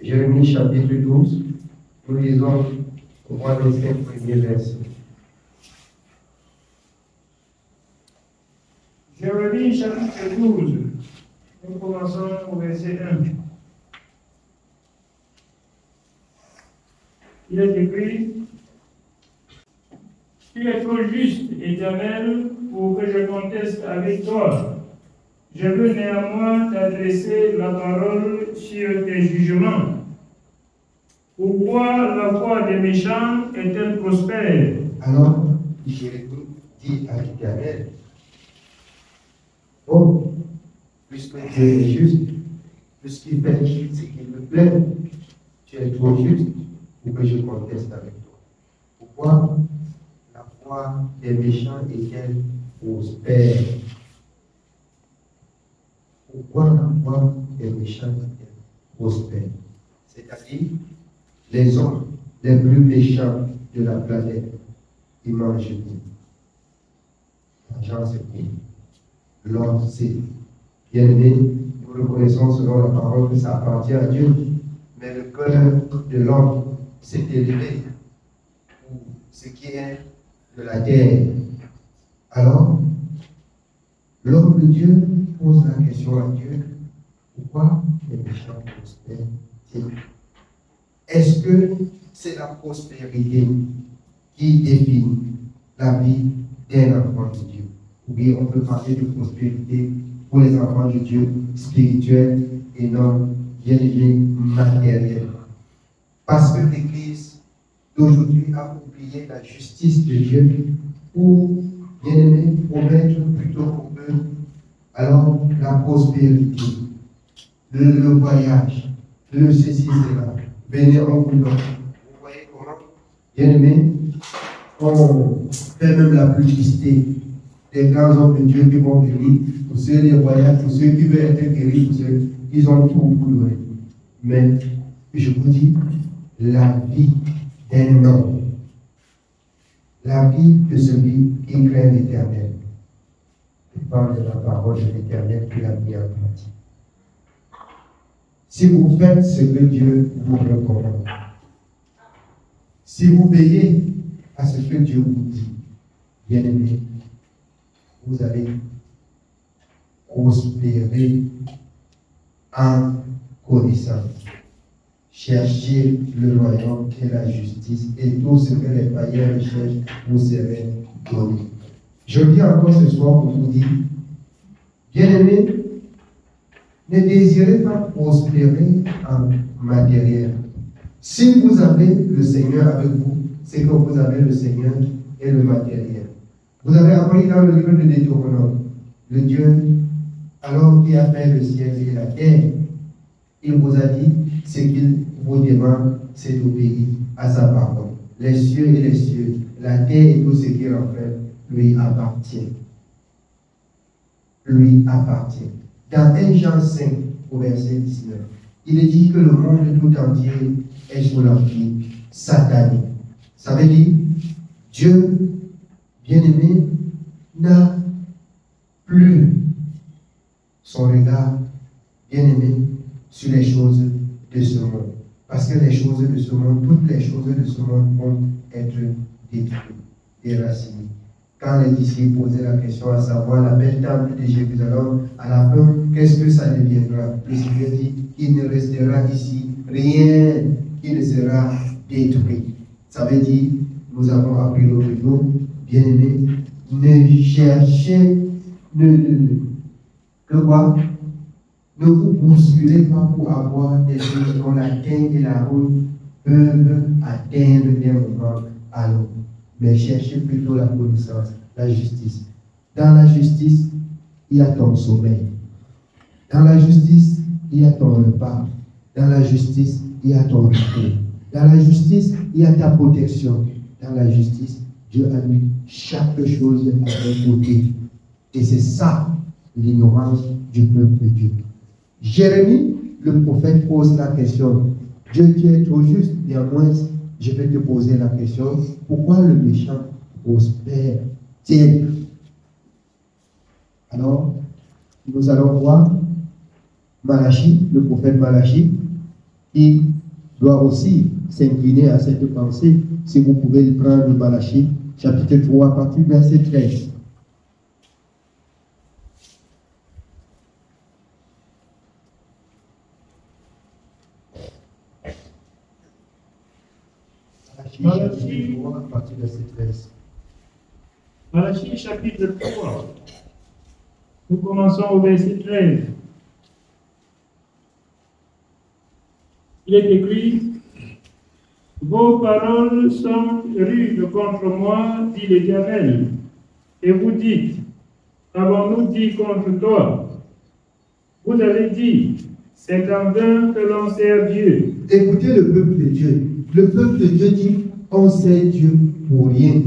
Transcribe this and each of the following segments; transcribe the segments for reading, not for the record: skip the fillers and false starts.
Jérémie chapitre 12, nous lisons au moins les 5 premiers versets. Jérémie chapitre 12, nous commençons au verset 1. Il est écrit: Tu es trop juste, Éternel, pour que je conteste avec toi. Je veux néanmoins t'adresser la parole sur tes jugements. Pourquoi la voie des méchants est-elle prospère? Alors, Jérémie dit à l'Éternel: Oh, puisque tu es juste, puisqu'il fait ce qu'il me plaît, tu es trop juste pour que je conteste avec toi. Pourquoi la voie des méchants est-elle prospère? Pourquoi la voie des méchants est-elle prospère? C'est-à-dire, les hommes les plus méchants de la planète, ils mangent bien. L'argent, c'est bon. L'or, c'est bien aimé. Nous reconnaissons selon la parole que ça appartient à Dieu. Mais le cœur de l'homme s'est élevé pour ce qui est de la terre. Alors, l'homme de Dieu pose la question à Dieu: pourquoi les méchants prospèrent-ils? Est-ce que c'est la prospérité qui définit la vie d'un enfant de Dieu? Oui, on peut parler de prospérité pour les enfants de Dieu spirituels et non, bien aimés, matériels. Parce que l'Église d'aujourd'hui a oublié la justice de Dieu pour, bien aimés, promettre plutôt pour eux alors la prospérité, le voyage, le ceci, cela. Venez en vous donne. Vous voyez comment, bien aimés, on fait même la publicité des grands hommes de Dieu qui vont venir, pour ceux les voyages, pour ceux qui veulent être guéris, pour ceux qui ont tout pour donner. Mais je vous dis, la vie d'un homme, la vie de celui qui craint l'Éternel, dépend de la parole de l'Éternel qu'il a mis en pratique. Si vous faites ce que Dieu vous recommande, si vous veillez à ce que Dieu vous dit, bien aimé, vous allez prospérer en connaissance. Cherchez le royaume et la justice, et tout ce que les païens recherchent vous serez donné. Je viens encore ce soir pour vous dire, bien aimé, ne désirez pas prospérer en matériel. Si vous avez le Seigneur avec vous, c'est que vous avez le Seigneur et le matériel. Vous avez appris dans le livre de Deutéronome, le Dieu, alors qui a fait le ciel et la terre, il vous a dit, ce qu'il vous demande, c'est d'obéir à sa parole. Les cieux et les cieux, la terre et tout ce qui en fait, lui appartient. Lui appartient. Dans 1 Jean 5, au verset 19, il est dit que le monde tout entier est sous l'empire satanique. Ça veut dire, Dieu, bien-aimé, n'a plus son regard, bien-aimé, sur les choses de ce monde. Parce que les choses de ce monde, toutes les choses de ce monde vont être détruites, déracinées. Quand les disciples posaient la question à savoir la belle table de Jérusalem, à la fin, qu'est-ce que ça deviendra? Le Seigneur dit qu'il ne restera ici rien qui ne sera détruit. Ça veut dire, nous avons appris l'autre jour, bien aimé, ne cherchez, que quoi? Ne vous bousculez pas pour avoir des choses dont la terre et la route peuvent atteindre d'un moment à l'autre. Mais cherchez plutôt la connaissance, la justice. Dans la justice, il y a ton sommeil. Dans la justice, il y a ton repas. Dans la justice, il y a ton repos. Dans la justice, il y a ta protection. Dans la justice, Dieu a mis chaque chose à un côté. Et c'est ça l'ignorance du peuple de Dieu. Jérémie, le prophète, pose la question. Dieu, tu es trop juste, néanmoins, je vais te poser la question, pourquoi le méchant prospère-t-il? Alors, nous allons voir Malachie, le prophète Malachie, il doit aussi s'incliner à cette pensée. Si vous pouvez le prendre de Malachie, chapitre 3, à partir du verset 13. Malachie, 3, à partir du verset 13. Malachie chapitre 3. Nous commençons au verset 13. Il est écrit: vos paroles sont rudes contre moi, dit l'Éternel. Et vous dites: qu'avons-nous dit contre toi? Vous avez dit: c'est en vain que l'on sert Dieu. Écoutez le peuple de Dieu. Le peuple de Dieu dit, on sert Dieu pour rien.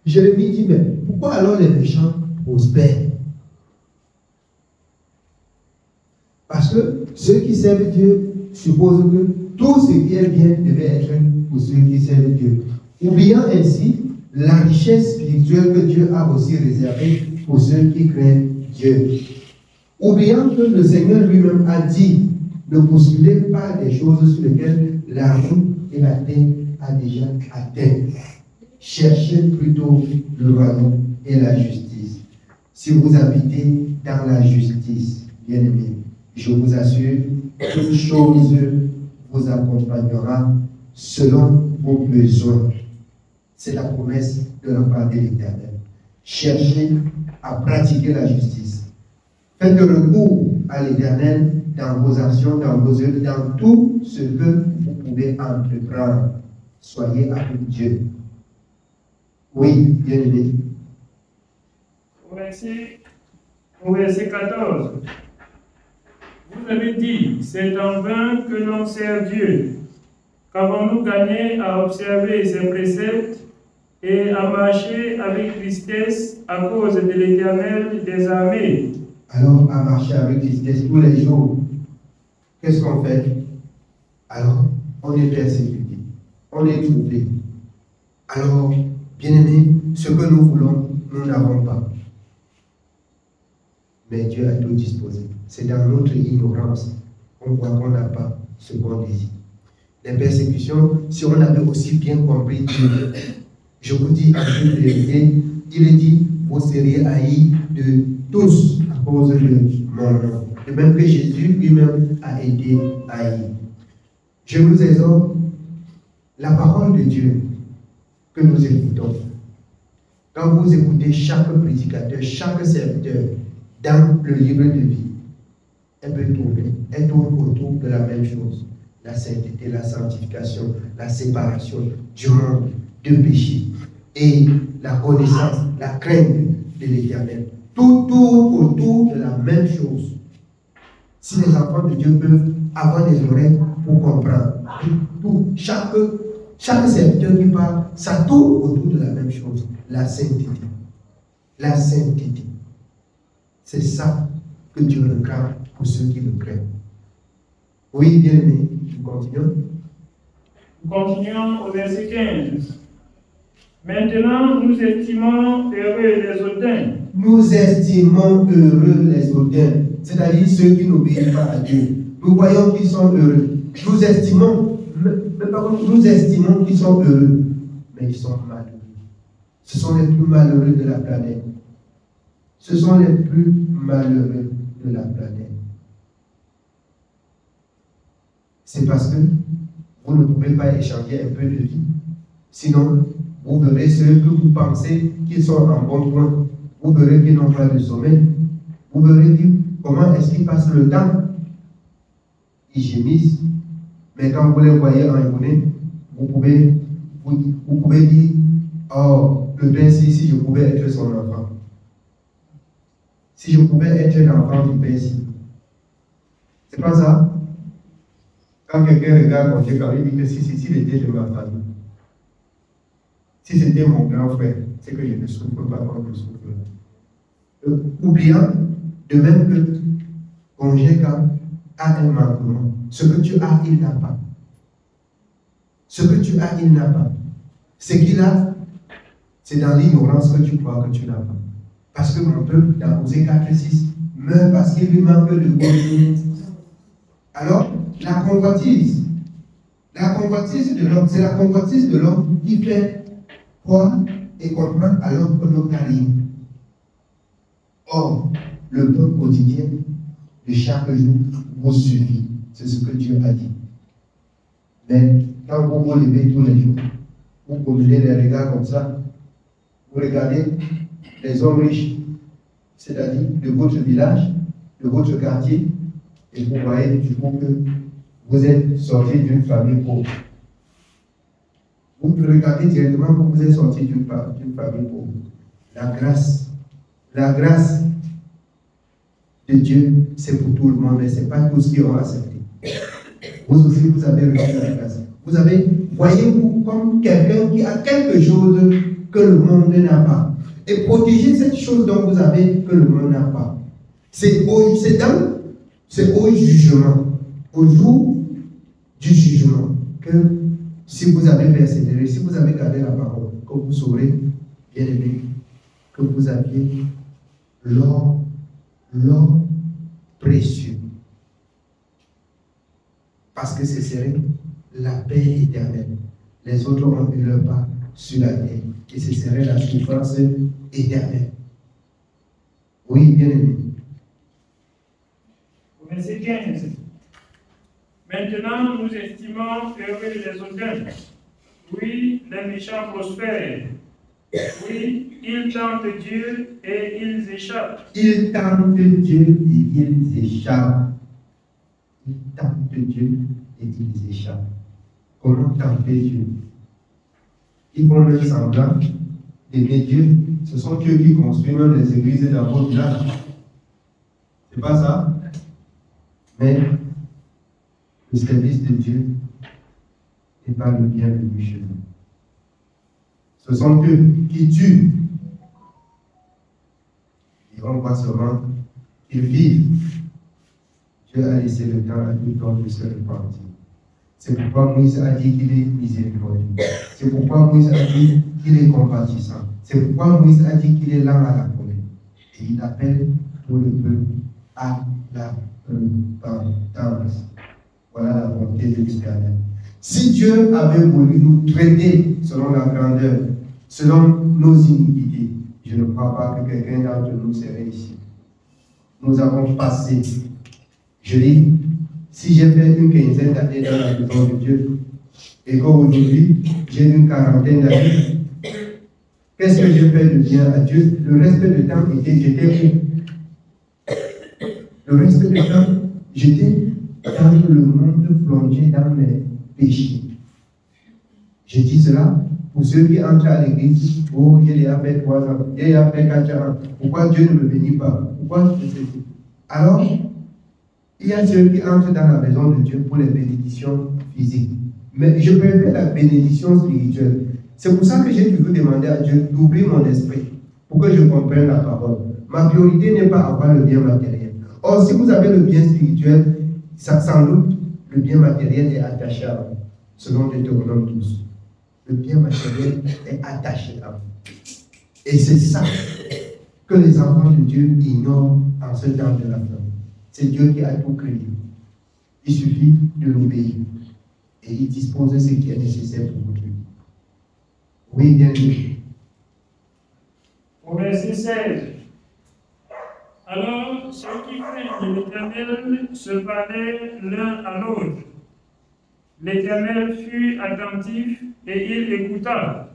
Jérémie dit, mais pourquoi alors les méchants prospèrent? Parce que ceux qui servent Dieu supposent que tout ce qui est bien devait être pour ceux qui servent Dieu. Oubliant ainsi la richesse spirituelle que Dieu a aussi réservée pour ceux qui craignent Dieu. Oubliant que le Seigneur lui-même a dit, ne postulez pas des choses sur lesquelles l'argent et la terre a déjà atteint. Cherchez plutôt le royaume et la justice. Si vous habitez dans la justice, bien-aimés, je vous assure, toute chose vous accompagnera selon vos besoins. C'est la promesse de la part de l'Éternel. Cherchez à pratiquer la justice. Faites recours à l'Éternel dans vos actions, dans vos œuvres, dans tout ce que vous pouvez entreprendre. Soyez avec Dieu. Oui, bien-aimé. Au verset 14. Vous avez dit: c'est en vain que l'on sert Dieu. Qu'avons-nous gagné à observer ses préceptes et à marcher avec tristesse à cause de l'Éternel des armées? Alors, à marcher avec tristesse tous les jours, qu'est-ce qu'on fait? Alors, on est persécuté, on est troublé. Alors, bien-aimés, ce que nous voulons, nous n'avons pas. Mais Dieu a tout disposé. C'est dans notre ignorance qu'on voit qu'on n'a pas ce qu'on désire. Les persécutions, si on avait aussi bien compris Dieu, je vous dis en toute vérité, il est dit, vous serez haïs de tous à cause de mon nom. De même que Jésus lui-même a été haï. Je vous exhorte, la parole de Dieu que nous écoutons, quand vous écoutez chaque prédicateur, chaque serviteur dans le livre de vie, elle tourne autour de la même chose. La sainteté, la sanctification, la séparation du monde, du péché et la connaissance, la crainte de l'Éternel. Tout tourne autour de la même chose. Si les enfants de Dieu peuvent avoir des oreilles pour comprendre, chaque serviteur qui parle, ça tourne autour de la même chose, la sainteté. La sainteté. C'est ça que Dieu réclame pour ceux qui le craignent. Oui, bien aimé, nous continuons. Nous continuons au verset 15. Maintenant, nous estimons heureux les hautains. Nous estimons heureux les hautains, c'est-à-dire ceux qui n'obéissent pas à Dieu. Nous voyons qu'ils sont heureux. Nous estimons qu'ils sont heureux, mais ils sont malheureux. Ce sont les plus malheureux de la planète. Ce sont les plus malheureux de la planète. C'est parce que vous ne pouvez pas échanger un peu de vie. Sinon, vous verrez ceux que vous pensez qu'ils sont en bon point. Vous verrez qu'ils n'ont pas de sommeil. Vous verrez comment est-ce qu'ils passent le temps. Ils gémissent. Mais quand vous les voyez en journée, vous pouvez dire, oh, le Père, si je pouvais être son enfant. Si je pouvais être l'enfant du Père, si. C'est pas ça? Quand quelqu'un regarde mon Dieu, quand il dit que s'il était de ma famille, si c'était mon grand frère, c'est que je ne souffre pas comme je souffre. Oubliant, de même que Conjéca a un manquement. Ce que tu as, il n'a pas. Ce que tu as, il n'a pas. Ce qu'il a, c'est dans l'ignorance que tu crois que tu n'as pas. Parce que mon peuple, dans Osée 4:6, meurt parce qu'il lui manque de bonté. Alors, la convoitise de l'homme, c'est la convoitise de l'homme qui fait croire et comprendre alors que l'homme n'a rien. Or, le pain quotidien de chaque jour vous suffit. C'est ce que Dieu a dit. Mais quand vous vous levez tous les jours, vous promenez les regards comme ça, vous regardez les hommes riches, c'est-à-dire de votre village, de votre quartier, et vous voyez du coup que vous êtes sorti d'une famille pauvre. Vous regardez directement que vous êtes sorti d'une famille pauvre. La grâce de Dieu, c'est pour tout le monde, mais ce n'est pas tous qui ont accepté. Vous aussi, vous avez reçu la grâce. Vous avez, voyez-vous comme quelqu'un qui a quelque chose que le monde n'a pas. Et protégez cette chose dont vous avez que le monde n'a pas. C'est au jugement, au jour du jugement, que si vous avez persévéré, si vous avez gardé la parole, que vous saurez, bien aimé, que vous aviez l'or précieux. Parce que ce serait la paix éternelle. Les autres ont eu leur part sur la terre. Et ce serait la souffrance éternelle. Oui, bien aimé. Verset 15. Maintenant, nous estimons heureux les audains. Oui, les méchants prospèrent. Oui, ils tentent Dieu et ils échappent. Ils tentent Dieu et ils échappent. Ils tentent Dieu et ils échappent. Comment tenter Dieu? Ils font leur semblant d'aimer Dieu. Ce sont eux qui construisent même les églises dans vos villages. C'est pas ça? Mais le service de Dieu n'est pas le bienvenu chez nous. Ce sont eux qui tuent. Et on voit seulement qu'ils vivent. Dieu a laissé le temps à tout homme de se repentir. C'est pourquoi Moïse a dit qu'il est miséricordieux. C'est pourquoi Moïse a dit qu'il est compatissant. C'est pourquoi Moïse a dit qu'il est lent à la colère. Et il appelle tout le peuple à la repentance. Voilà la volonté de l'Éternel. Si Dieu avait voulu nous traiter selon la grandeur, selon nos iniquités, je ne crois pas que quelqu'un d'entre nous serait ici. Nous avons passé, je dis, si j'ai fait une quinzaine d'années dans la maison de Dieu, et qu'aujourd'hui j'ai une quarantaine d'années, qu'est-ce que j'ai fait de bien à Dieu? Le reste du temps, j'étais où? Le reste du temps, j'étais dans le monde plongé dans mes péchés. Je dis cela pour ceux qui entrent à l'église. Oh, j'ai déjà fait 3 ans, j'ai déjà fait 4 ans. Pourquoi Dieu ne me bénit pas? Pourquoi je fais ça? Alors, il y a ceux qui entrent dans la maison de Dieu pour les bénédictions physiques. Mais je préfère la bénédiction spirituelle. C'est pour ça que j'ai toujours demandé à Dieu d'ouvrir mon esprit pour que je comprenne la parole. Ma priorité n'est pas avoir le bien matériel. Or, si vous avez le bien spirituel, sans doute, le bien matériel est attaché à vous, selon Deutéronome 12. Le bien matériel est attaché à vous. Et c'est ça que les enfants de Dieu ignorent en ce temps de la fin. C'est Dieu qui a tout créé. Il suffit de l'obéir. Et il dispose de ce qui est nécessaire pour vous. Oui, bien sûr. Au verset 16. Alors, ceux qui craignent l'Éternel se parlaient l'un à l'autre. L'Éternel fut attentif et il écouta.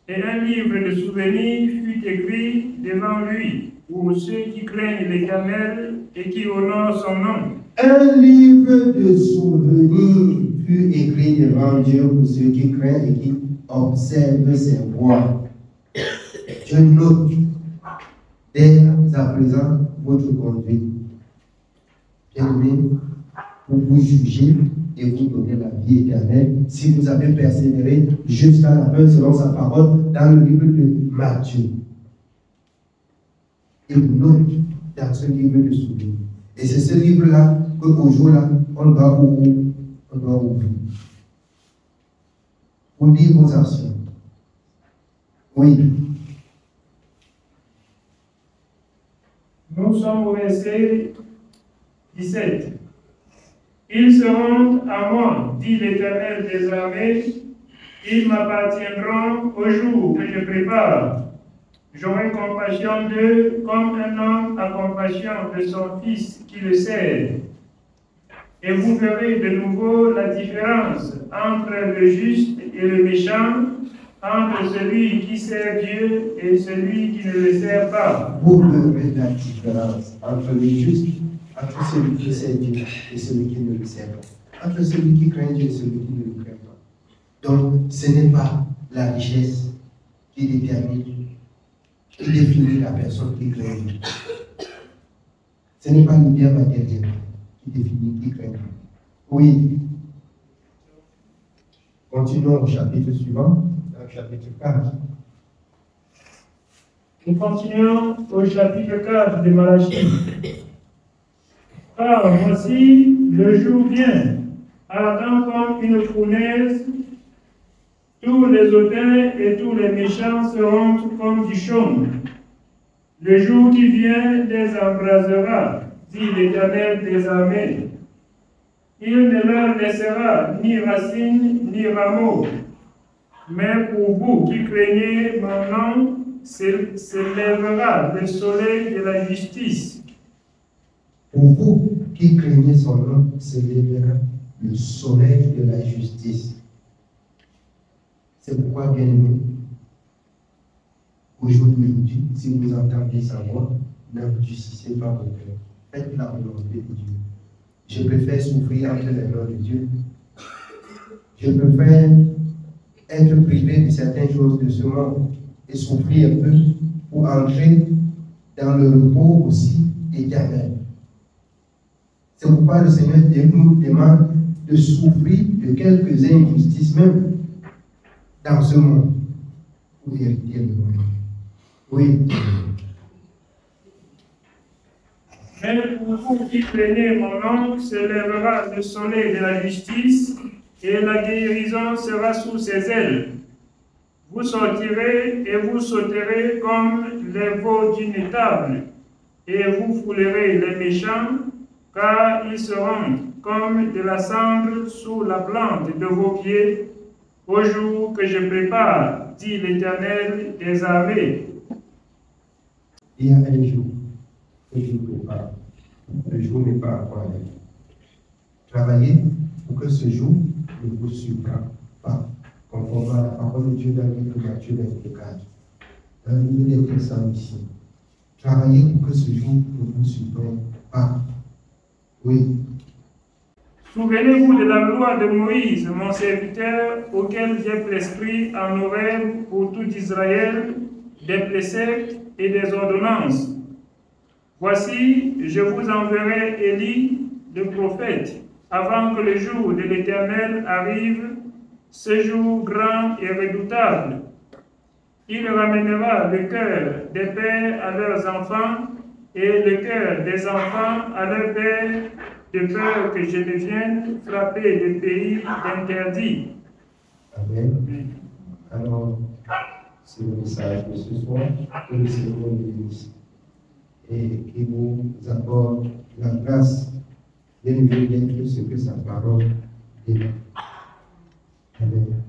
Et un livre de souvenirs fut écrit devant lui pour ceux qui craignent l'Éternel et qui honorent son nom. Un livre de souvenirs fut écrit devant Dieu pour ceux qui craignent et qui observent ses voies. Je note dès à présent votre conduite. Bien-aimé, pour vous juger et vous donner la vie éternelle, si vous avez persévéré jusqu'à la fin selon sa parole dans le livre de Matthieu. Et vous note dans ce livre de souvenirs. Et c'est ce livre-là qu'au jour-là, on doit ouvrir. Pour dire vos actions. Oui. Nous sommes au verset 17. Ils seront à moi, dit l'Éternel des armées, ils m'appartiendront au jour que je prépare. J'aurai compassion d'eux comme un homme a compassion de son fils qui le sert. Et vous verrez de nouveau la différence entre le juste et le méchant, entre celui qui sert Dieu et celui qui ne le sert pas. Vous verrez la différence entre le juste, entre celui qui sert Dieu et celui qui ne le sert pas. Entre celui qui craint Dieu et celui qui ne le craint pas. Donc, ce n'est pas la richesse qui détermine, qui définit la personne qui craint Dieu. Ce n'est pas le bien matériel qui définit qui craint Dieu. Oui. Continuons au chapitre suivant, chapitre 4. Nous continuons au chapitre 4 de Malachie. Car voici, le jour vient, ardent comme une fournaise, tous les hautains et tous les méchants seront comme du chaume. Le jour qui vient les embrasera, dit l'Éternel des armées. Il ne leur laissera ni racine ni rameau. Mais pour vous qui craignez mon nom, se lèvera le soleil de la justice. Pour vous qui craignez son nom, se lèvera le soleil de la justice. C'est pourquoi, bien aimé, aujourd'hui, si vous entendez sa voix, n'endurcissez pas vos cœurs. Faites la volonté de Dieu. Je préfère souffrir entre les mains de Dieu. Je préfère être privé de certaines choses de ce monde et souffrir un peu pour entrer dans le repos aussi éternel. C'est pourquoi le Seigneur nous demande de souffrir de quelques injustices même dans ce monde pour hériter le royaume. Oui. Mais pour vous qui craignez mon nom, se lèvera le soleil de la justice et la guérison sera sous ses ailes. Vous sortirez et vous sauterez comme les veaux d'une étable, et vous foulerez les méchants, car ils seront comme de la cendre sous la plante de vos pieds, au jour que je prépare, dit l'Éternel des armées. Il y a un jour que je prépare. Le jour n'est pas encore arrivé. Travaillez pour que ce jour ne vous surprenne pas, conformément à la parole de Dieu dans le livre de Matthieu 24. Dans le livre des Texans ici. Travaillez pour que ce jour ne vous surprenne pas. Oui. Souvenez-vous de la loi de Moïse, mon serviteur, auquel j'ai prescrit en Horeb pour tout Israël des préceptes et des ordonnances. Voici, je vous enverrai Élie, le prophète, avant que le jour de l'Éternel arrive, ce jour grand et redoutable. Il ramènera le cœur des pères à leurs enfants et le cœur des enfants à leurs pères, de peur que je ne vienne frapper le pays d'interdit. Amen. Alors, c'est le message de ce soir que le Seigneur nous bénisse et qui vous apporte la grâce d'élever d'être ce que sa parole est. Amen.